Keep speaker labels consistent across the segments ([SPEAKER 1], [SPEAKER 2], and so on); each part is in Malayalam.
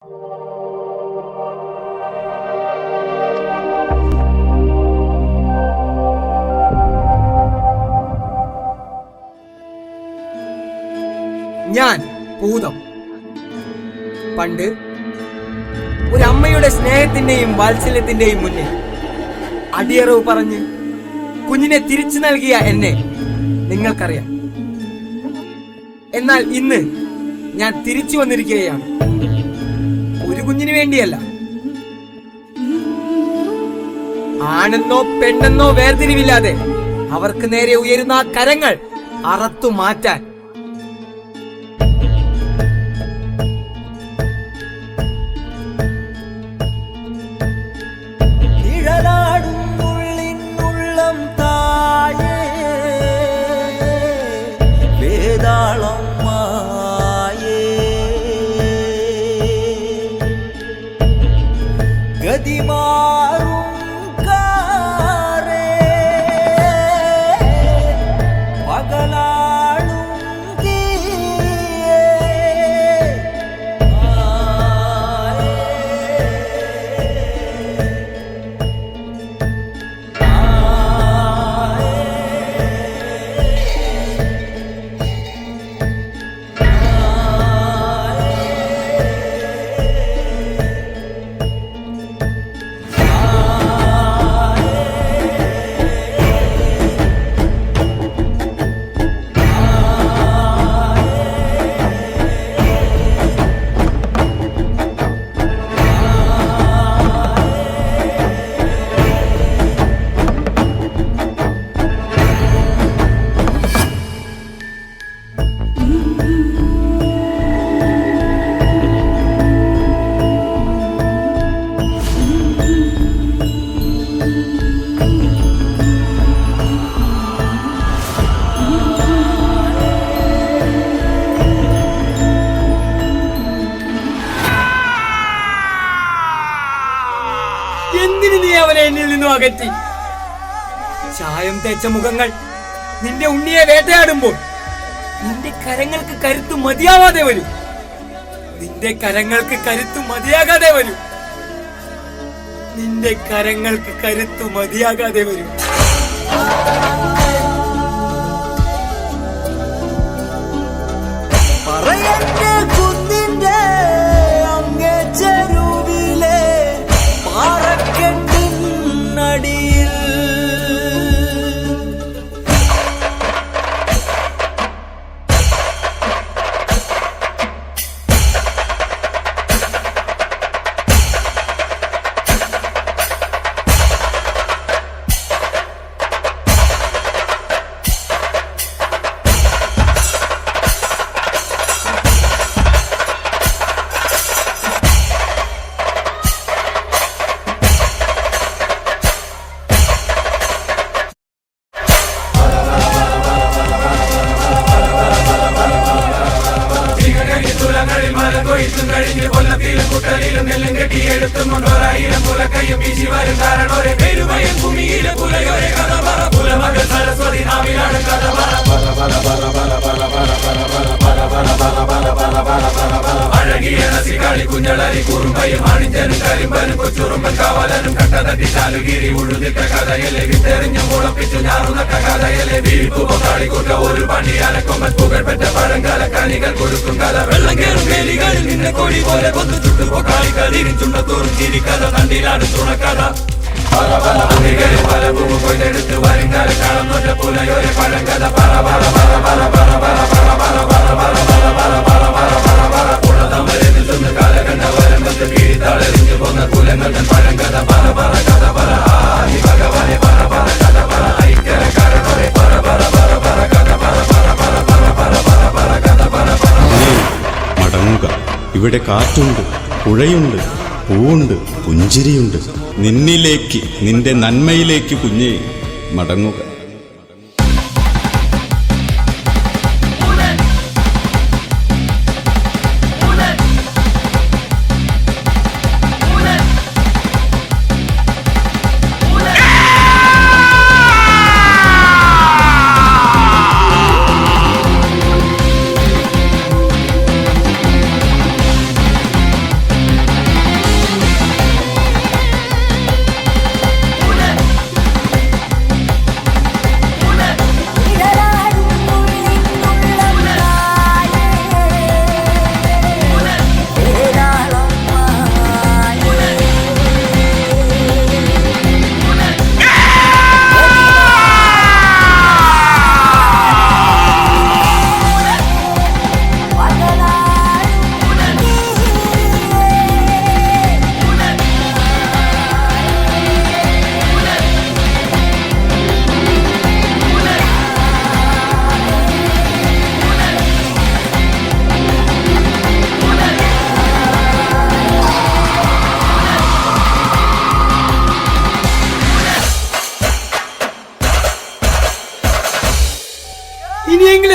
[SPEAKER 1] ഞാൻ ഭൂതം. പണ്ട് ഒരമ്മയുടെ സ്നേഹത്തിന്റെയും വാത്സല്യത്തിന്റെയും മുന്നിൽ അടിയറവ് പറഞ്ഞ് കുഞ്ഞിനെ തിരിച്ചു നൽകിയ എന്നെ നിങ്ങൾക്കറിയാം. എന്നാൽ ഇന്ന് ഞാൻ തിരിച്ചു വന്നിരിക്കുകയാണ്. ഒരു കുഞ്ഞിന് വേണ്ടിയല്ല, ആണെന്നോ പെണ്ണെന്നോ വേർതിരിവില്ലാതെ അവർക്ക് നേരെ ഉയരുന്ന ആ കരങ്ങൾ അറത്തു മാറ്റാൻ. എന്തിനു നീ അവനെ എന്നിൽ നിന്നും അകറ്റി? ചായം തേച്ച മുഖങ്ങൾ നിന്റെ ഉണ്ണിയെ വേട്ടയാടുമ്പോൾ നിന്റെ കരങ്ങൾക്ക് കരുത്തു മതിയാവാതെ വരും. നിന്റെ കരങ്ങൾക്ക് കരുത്തു മതിയാകാതെ വരും. നിന്റെ കരങ്ങൾക്ക് കരുത്തു മതിയാകാതെ വരും.
[SPEAKER 2] കുഞ്ഞളരി കുറുമ്പയും അണിഞ്ചനും കരിമ്പനും കൊച്ചുറുമ്പൻ കാവലനും കട്ടതട്ടി ചാലുകീരി ഉഴുതിട്ട കഥയലെ വിട്ടെറിഞ്ഞു മുളപ്പിച്ചു ഞാറുനട്ട കഥയലെ വീഴ്പു പൊക്കാളിക്കൂട്ട ഒരു പണിയാലക്കൊമ്പൻ പുകഴ്പെറ്റ പഴങ്കാല കനികൾ കൊടുക്കും കഥ വെള്ളം കേറും വേലികളിൽ നിന്നെ കൊടി പോലെ കൊന്നു ചുട്ടു പൊക്കാളി കതിരും ചുണ്ടത്തോറും ചിരിക്കഥ തണ്ടിലാണ് തുണക്കഥ പല പല ഭൂമികളിൽ പല ഭൂമി കൊയ്തെടുത്ത് വരുംകാല കാലം നോറ്റ പുലയോരെ പഴങ്കഥ പല പല പല പല പല പല പല പല പല പല പല പല പല പല പല പല പുഴതമരെ നിൽക്കുന്ന കാലകണ്ഠ വരമ്പത്ത് കീഴിത്താളെറിഞ്ഞു പോന്ന കുലങ്ങൾ തൻ പഴങ്കഥ പല പല കഥ പല ആദി ഭഗവാനെ പല പല കഥ പല ഐക്യരക്കാരനോരെ പല പല പല പല കഥ പല പല പല പല പല പല പല കഥ പല പല
[SPEAKER 3] മടങ്ങുക. ഇവിടെ കാറ്റുണ്ട്, പുഴയുണ്ട്, പൂവുണ്ട്, പുഞ്ചിരിയുണ്ട്. നിന്നിലേക്ക്, നിന്റെ നന്മയിലേക്ക് കുഞ്ഞേ മടങ്ങുക.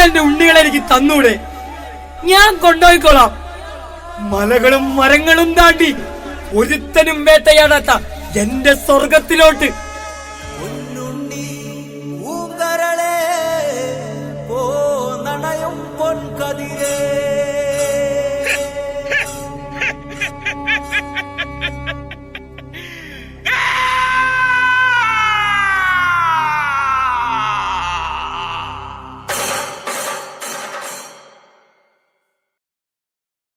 [SPEAKER 1] എന്റെ ഉണ്ണികളെ എനിക്ക് തന്നൂടെ? ഞാൻ കൊണ്ടുപോയിക്കോളാം. മലകളും മരങ്ങളും താണ്ടി ഒരുത്തനും വേട്ടയാടാത്ത എന്റെ സ്വർഗത്തിലോട്ട്.